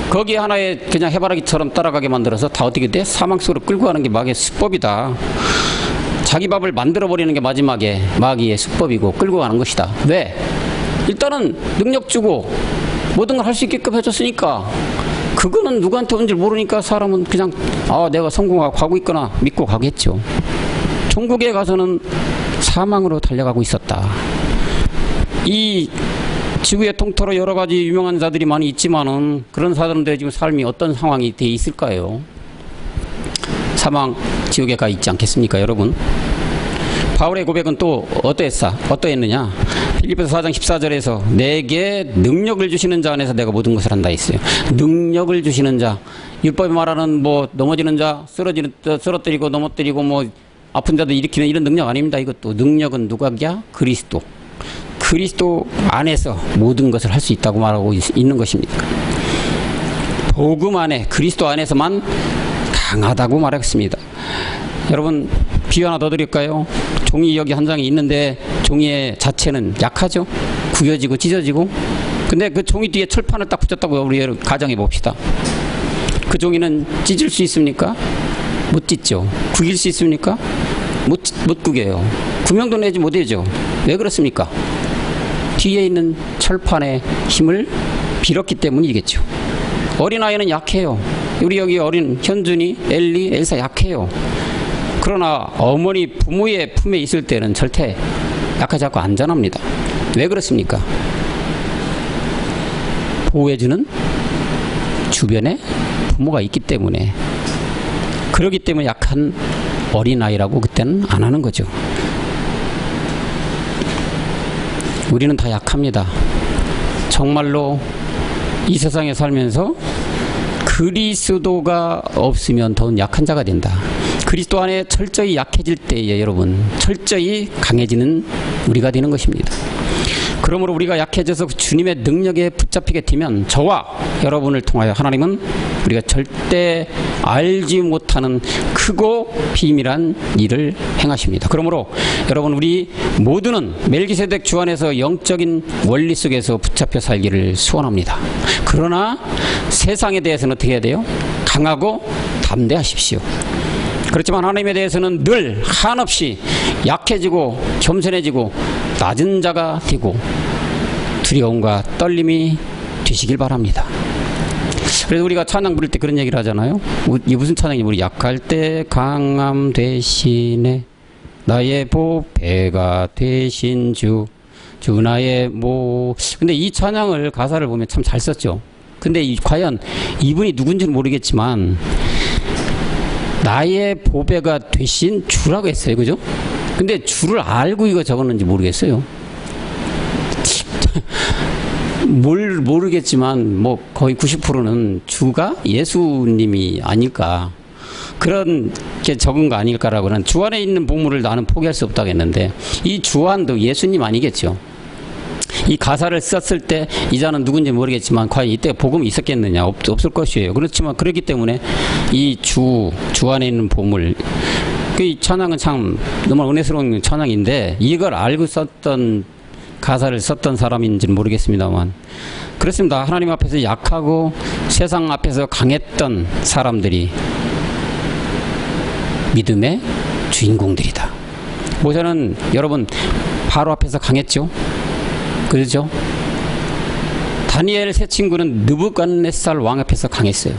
거기에 하나의 그냥 해바라기처럼 따라가게 만들어서 다 어떻게 돼? 사망 속으로 끌고 가는 게 마귀의 수법이다. 자기 밥을 만들어버리는 게 마지막에 마귀의 수법이고 끌고 가는 것이다. 왜? 일단은 능력 주고 모든 걸 할 수 있게끔 해줬으니까 그거는 누구한테 온지 모르니까 사람은 그냥 내가 성공하고 가고 있거나 믿고 가겠죠. 종국에 가서는 사망으로 달려가고 있었다. 이 지구의 통틀어 여러 가지 유명한 자들이 많이 있지만은 그런 사람들의 지금 삶이 어떤 상황이 돼 있을까요? 사망 지옥에 가 있지 않겠습니까, 여러분? 바울의 고백은 또 어떠했느냐? 필리포스 4장 14절에서 내게 능력을 주시는 자 안에서 내가 모든 것을 한다 했어요. 능력을 주시는 자, 율법이 말하는 뭐 넘어지는 자, 쓰러뜨리고 넘어뜨리고 뭐 아픈 자도 일으키는 이런 능력 아닙니다. 이것도 능력은 누가냐? 그리스도 안에서 모든 것을 할 수 있다고 말하고 있는 것입니다. 복음 안에 그리스도 안에서만 강하다고 말했습니다. 여러분 비유 하나 더 드릴까요? 종이 여기 한 장이 있는데 종이의 자체는 약하죠. 구겨지고 찢어지고. 근데 그 종이 뒤에 철판을 딱 붙였다고 우리 가정해 봅시다. 그 종이는 찢을 수 있습니까? 못 찢죠. 구길 수 있습니까? 못 구겨요. 구명도 내지 못하죠. 왜 그렇습니까? 뒤에 있는 철판의 힘을 빌었기 때문이겠죠. 어린아이는 약해요. 우리 여기 어린 현준이, 엘리, 엘사 약해요. 그러나 어머니 부모의 품에 있을 때는 절대 약하지 않고 안전합니다. 왜 그렇습니까? 보호해주는 주변에 부모가 있기 때문에. 그렇기 때문에 약한 어린아이라고 그때는 안 하는 거죠. 우리는 다 약합니다. 정말로 이 세상에 살면서 그리스도가 없으면 더 약한 자가 된다. 그리스도 안에 철저히 약해질 때에 여러분 철저히 강해지는 우리가 되는 것입니다. 그러므로 우리가 약해져서 주님의 능력에 붙잡히게 되면 저와 여러분을 통하여 하나님은 우리가 절대 알지 못하는 크고 비밀한 일을 행하십니다. 그러므로 여러분 우리 모두는 멜기세덱 주 안에서 영적인 원리 속에서 붙잡혀 살기를 소원합니다. 그러나 세상에 대해서는 어떻게 해야 돼요? 강하고 담대하십시오. 그렇지만 하나님에 대해서는 늘 한없이 약해지고 겸손해지고 낮은 자가 되고 두려움과 떨림이 되시길 바랍니다. 그래서 우리가 찬양 부를 때 그런 얘기를 하잖아요. 이 무슨 찬양이 우리 약할 때 강함 대신에 나의 보배가 되신 주 나의 근데 이 찬양을 가사를 보면 참 잘 썼죠. 근데 과연 이분이 누군지는 모르겠지만 나의 보배가 되신 주라고 했어요. 그죠? 근데 주를 알고 이거 적었는지 모르겠어요. 모르겠지만 뭐 거의 90%는 주가 예수님이 아닐까, 그런 게 적은 거 아닐까라고는, 주 안에 있는 보물을 나는 포기할 수 없다고 했는데 이 주 안도 예수님 아니겠죠. 이 가사를 썼을 때 이 자는 누군지 모르겠지만 과연 이때 복음이 있었겠느냐? 없을 것이에요. 그렇지만 그렇기 때문에 이 주 안에 있는 보물, 이 찬양은 참 너무 은혜스러운 찬양인데 이걸 알고 썼던 가사를 썼던 사람인지는 모르겠습니다만 그렇습니다. 하나님 앞에서 약하고 세상 앞에서 강했던 사람들이 믿음의 주인공들이다. 모세는 여러분 바로 앞에서 강했죠. 그렇죠? 다니엘 세 친구는 느부갓네살 왕 앞에서 강했어요.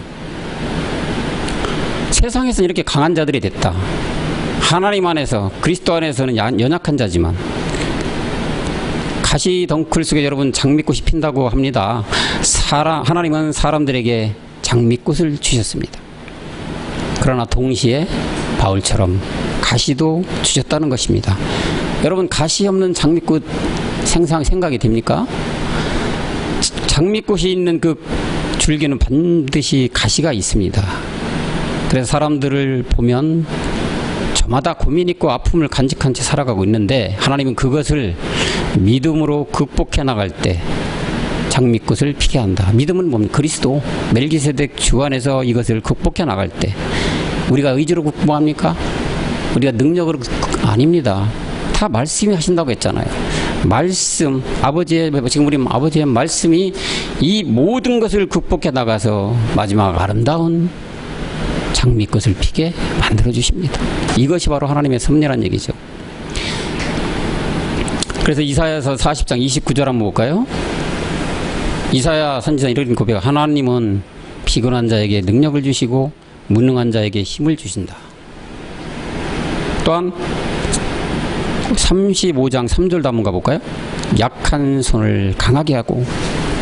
세상에서 이렇게 강한 자들이 됐다. 하나님 안에서 그리스도 안에서는 연약한 자지만 가시덩굴 속에 여러분 장미꽃이 핀다고 합니다. 하나님은 사람들에게 장미꽃을 주셨습니다. 그러나 동시에 바울처럼 가시도 주셨다는 것입니다. 여러분 가시 없는 장미꽃 생각이 됩니까? 장미꽃이 있는 그 줄기는 반드시 가시가 있습니다. 그래서 사람들을 보면 저마다 고민 있고 아픔을 간직한 채 살아가고 있는데 하나님은 그것을 믿음으로 극복해 나갈 때 장미꽃을 피게 한다. 믿음은 뭡니까? 그리스도 멜기세덱 주 안에서 이것을 극복해 나갈 때 우리가 의지로 극복합니까? 우리가 능력으로 아닙니다. 다 말씀이 하신다고 했잖아요. 말씀, 지금 우리 아버지의 말씀이 이 모든 것을 극복해 나가서 마지막 아름다운 장미꽃을 피게 만들어 주십니다. 이것이 바로 하나님의 섭리란 얘기죠. 그래서 이사야서 40장 29절 한번 볼까요? 이사야 선지자 이런 고백, 하나님은 피곤한 자에게 능력을 주시고 무능한 자에게 힘을 주신다. 또한 35장 3절도 한번 가볼까요? 약한 손을 강하게 하고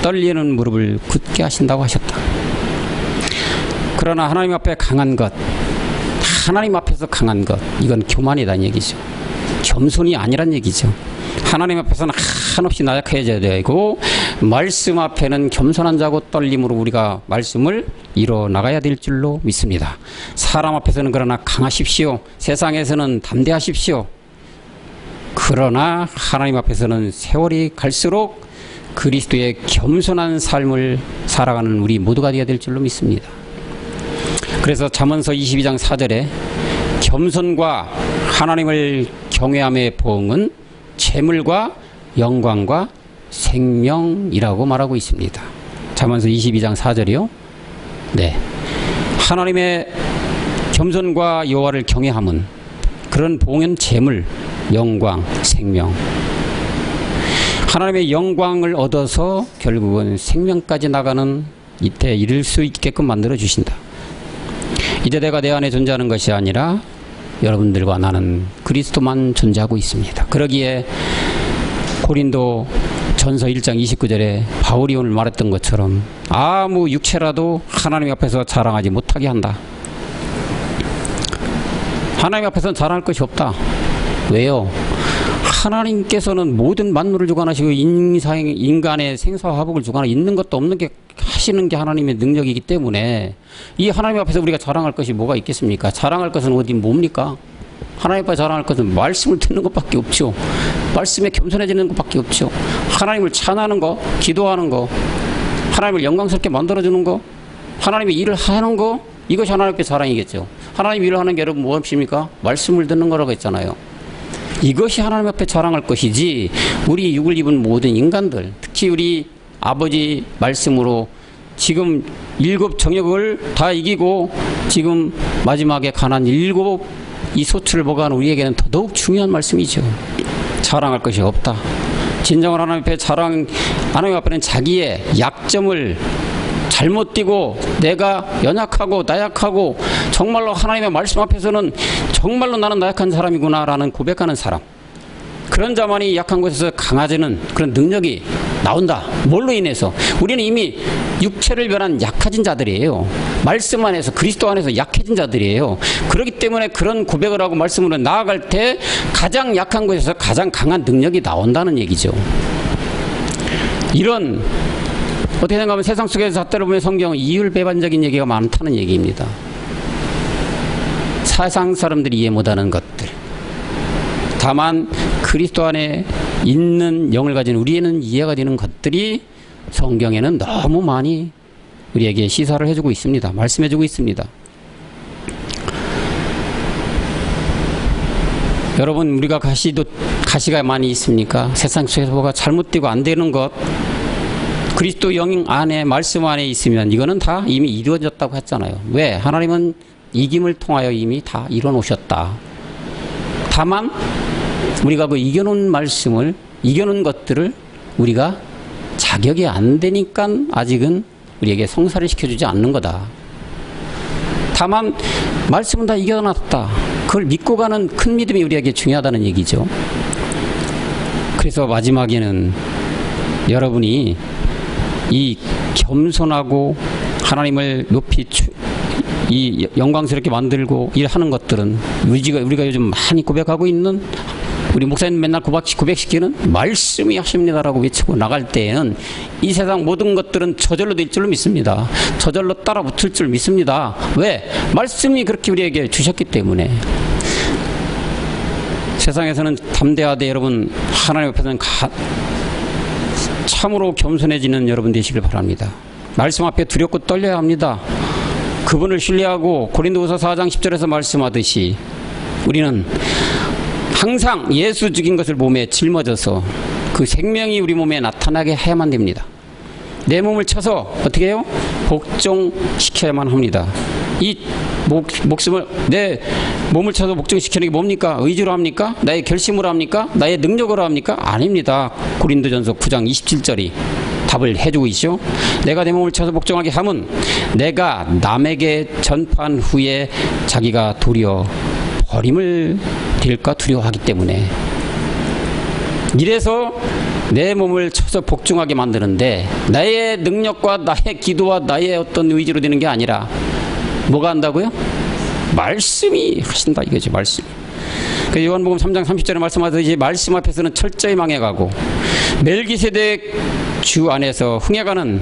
떨리는 무릎을 굳게 하신다고 하셨다. 그러나 하나님 앞에 강한 것, 하나님 앞에서 강한 것, 이건 교만이라는 얘기죠. 겸손이 아니란 얘기죠. 하나님 앞에서는 한없이 나약해져야 되고 말씀 앞에는 겸손한 자고 떨림으로 우리가 말씀을 이뤄 나가야 될 줄로 믿습니다. 사람 앞에서는 그러나 강하십시오. 세상에서는 담대하십시오. 그러나 하나님 앞에서는 세월이 갈수록 그리스도의 겸손한 삶을 살아가는 우리 모두가 되어야 될 줄로 믿습니다. 그래서 잠언서 22장 4절에 겸손과 하나님을 경외함의 보응은 재물과 영광과 생명이라고 말하고 있습니다. 잠언서 22장 4절이요. 네, 하나님의 겸손과 여호와를 경외함은 그런 보응은 재물, 영광, 생명. 하나님의 영광을 얻어서 결국은 생명까지 나가는 이때 이룰 수 있게끔 만들어 주신다. 이제 내가 내 안에 존재하는 것이 아니라 여러분들과 나는 그리스도만 존재하고 있습니다. 그러기에 고린도 전서 1장 29절에 바울이 오늘 말했던 것처럼 아무 육체라도 하나님 앞에서 자랑하지 못하게 한다. 하나님 앞에서는 자랑할 것이 없다. 왜요? 하나님께서는 모든 만물을 주관하시고 인간의 생사화복을 주관하고 있는 것도 없는 게 하시는 게 하나님의 능력이기 때문에 이 하나님 앞에서 우리가 자랑할 것이 뭐가 있겠습니까? 자랑할 것은 어디 뭡니까? 하나님 앞에 자랑할 것은 말씀을 듣는 것밖에 없죠. 말씀에 겸손해지는 것밖에 없죠. 하나님을 찬하는 거, 기도하는 거, 하나님을 영광스럽게 만들어주는 거, 하나님의 일을 하는 거, 이것이 하나님 앞에 자랑이겠죠. 하나님 일을 하는 게 여러분 무엇입니까? 말씀을 듣는 거라고 했잖아요. 이것이 하나님 앞에 자랑할 것이지, 우리 육을 입은 모든 인간들, 특히 우리 아버지 말씀으로 지금 7 정역을 다 이기고 지금 마지막에 가난 7 이 소출을 먹어가는 우리에게는 더더욱 중요한 말씀이죠. 자랑할 것이 없다. 진정한 하나님 앞에 하나님 앞에는 자기의 약점을 잘못 띄고 내가 연약하고 나약하고 정말로 하나님의 말씀 앞에서는 정말로 나는 나약한 사람이구나 라는 고백하는 사람, 그런 자만이 약한 곳에서 강해지는 그런 능력이 나온다. 뭘로 인해서? 우리는 이미 육체를 변한 약해진 자들이에요. 말씀 안에서, 그리스도 안에서 약해진 자들이에요. 그렇기 때문에 그런 고백을 하고 말씀으로 나아갈 때 가장 약한 곳에서 가장 강한 능력이 나온다는 얘기죠. 이런, 어떻게 생각하면 세상 속에서 잣대로 보면 성경은 이율배반적인 얘기가 많다는 얘기입니다. 세상 사람들이 이해 못하는 것들, 다만 그리스도 안에 있는 영을 가진 우리에는 이해가 되는 것들이 성경에는 너무 많이 우리에게 시사를 해주고 있습니다. 말씀해주고 있습니다. 여러분, 우리가 가시가 많이 있습니까? 세상 속에서 뭐가 잘못되고 안 되는 것, 그리스도 영 안에, 말씀 안에 있으면 이거는 다 이미 이루어졌다고 했잖아요. 왜? 하나님은 이김을 통하여 이미 다 이뤄놓으셨다. 다만 우리가 그 이겨놓은 말씀을, 이겨놓은 것들을 우리가 자격이 안 되니까 아직은 우리에게 성사를 시켜주지 않는 거다. 다만 말씀은 다 이겨놨다. 그걸 믿고 가는 큰 믿음이 우리에게 중요하다는 얘기죠. 그래서 마지막에는 여러분이 이 겸손하고 하나님을 높이 이 영광스럽게 만들고 일하는 것들은 우리가 요즘 많이 고백하고 있는, 우리 목사님 맨날 고백시키는 말씀이 하십니다라고 외치고 나갈 때에는 이 세상 모든 것들은 저절로 될 줄로 믿습니다. 저절로 따라 붙을 줄 믿습니다. 왜? 말씀이 그렇게 우리에게 주셨기 때문에. 세상에서는 담대하되 여러분, 하나님 앞에서는 참으로 겸손해지는 여러분 되시길 바랍니다. 말씀 앞에 두렵고 떨려야 합니다. 그분을 신뢰하고 고린도후서 4장 10절에서 말씀하듯이 우리는 항상 예수 죽인 것을 몸에 짊어져서 그 생명이 우리 몸에 나타나게 해야만 됩니다. 내 몸을 쳐서 어떻게 해요? 복종시켜야만 합니다. 이 목숨을, 내 몸을 쳐서 복종시키는 게 뭡니까? 의지로 합니까? 나의 결심으로 합니까? 나의 능력으로 합니까? 아닙니다. 고린도전서 9장 27절이 답을 해주고 있죠. 내가 내 몸을 쳐서 복종하게 함은 내가 남에게 전파한 후에 자기가 도리어 버림을 될까 두려워하기 때문에. 이래서 내 몸을 쳐서 복종하게 만드는데 나의 능력과 나의 기도와 나의 어떤 의지로 되는 게 아니라 뭐가 한다고요? 말씀이 하신다 이거지. 말씀. 그 요한복음 3장 30절에 말씀하듯이 말씀 앞에서는 철저히 망해가고 멜기세덱 주 안에서 흥해가는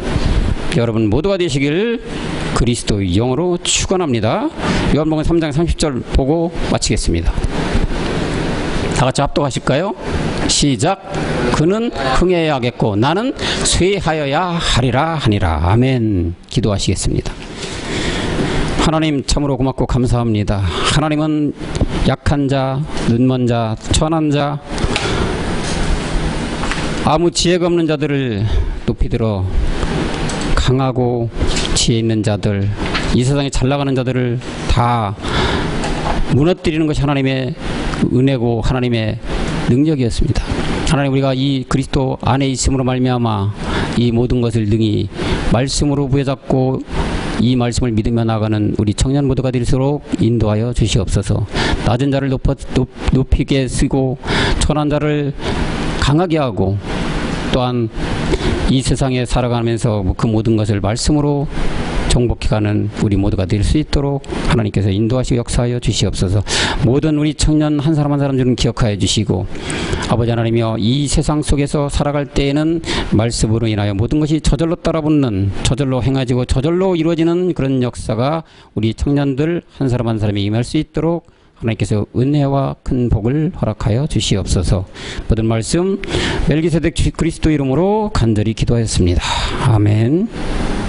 여러분 모두가 되시길 그리스도 영으로 축원합니다. 요한복음 3장 30절 보고 마치겠습니다. 다 같이 합독하실까요? 시작. 그는 흥해야겠고 나는 쇠하여야 하리라 하니라. 아멘. 기도하시겠습니다. 하나님 참으로 고맙고 감사합니다. 하나님은 약한 자, 눈먼 자, 천한 자, 아무 지혜가 없는 자들을 높이 들어 강하고 지혜 있는 자들, 이 세상에 잘 나가는 자들을 다 무너뜨리는 것이 하나님의 은혜고 하나님의 능력이었습니다. 하나님, 우리가 이 그리스도 안에 있음으로 말미암아 이 모든 것을 능히 말씀으로 부여잡고 이 말씀을 믿으며 나가는 우리 청년 모두가 될수록 인도하여 주시옵소서. 낮은 자를 높이게 쓰고 천한 자를 강하게 하고 또한 이 세상에 살아가면서 그 모든 것을 말씀으로 정복해가는 우리 모두가 될 수 있도록 하나님께서 인도하시고 역사하여 주시옵소서. 모든 우리 청년 한 사람 한 사람 좀 기억하여 주시고, 아버지 하나님이여, 이 세상 속에서 살아갈 때에는 말씀으로 인하여 모든 것이 저절로 따라붙는, 저절로 행해지고 저절로 이루어지는 그런 역사가 우리 청년들 한 사람 한 사람이 임할 수 있도록 하나님께서 은혜와 큰 복을 허락하여 주시옵소서. 모든 말씀 멜기세덱 그리스도 이름으로 간절히 기도하였습니다. 아멘.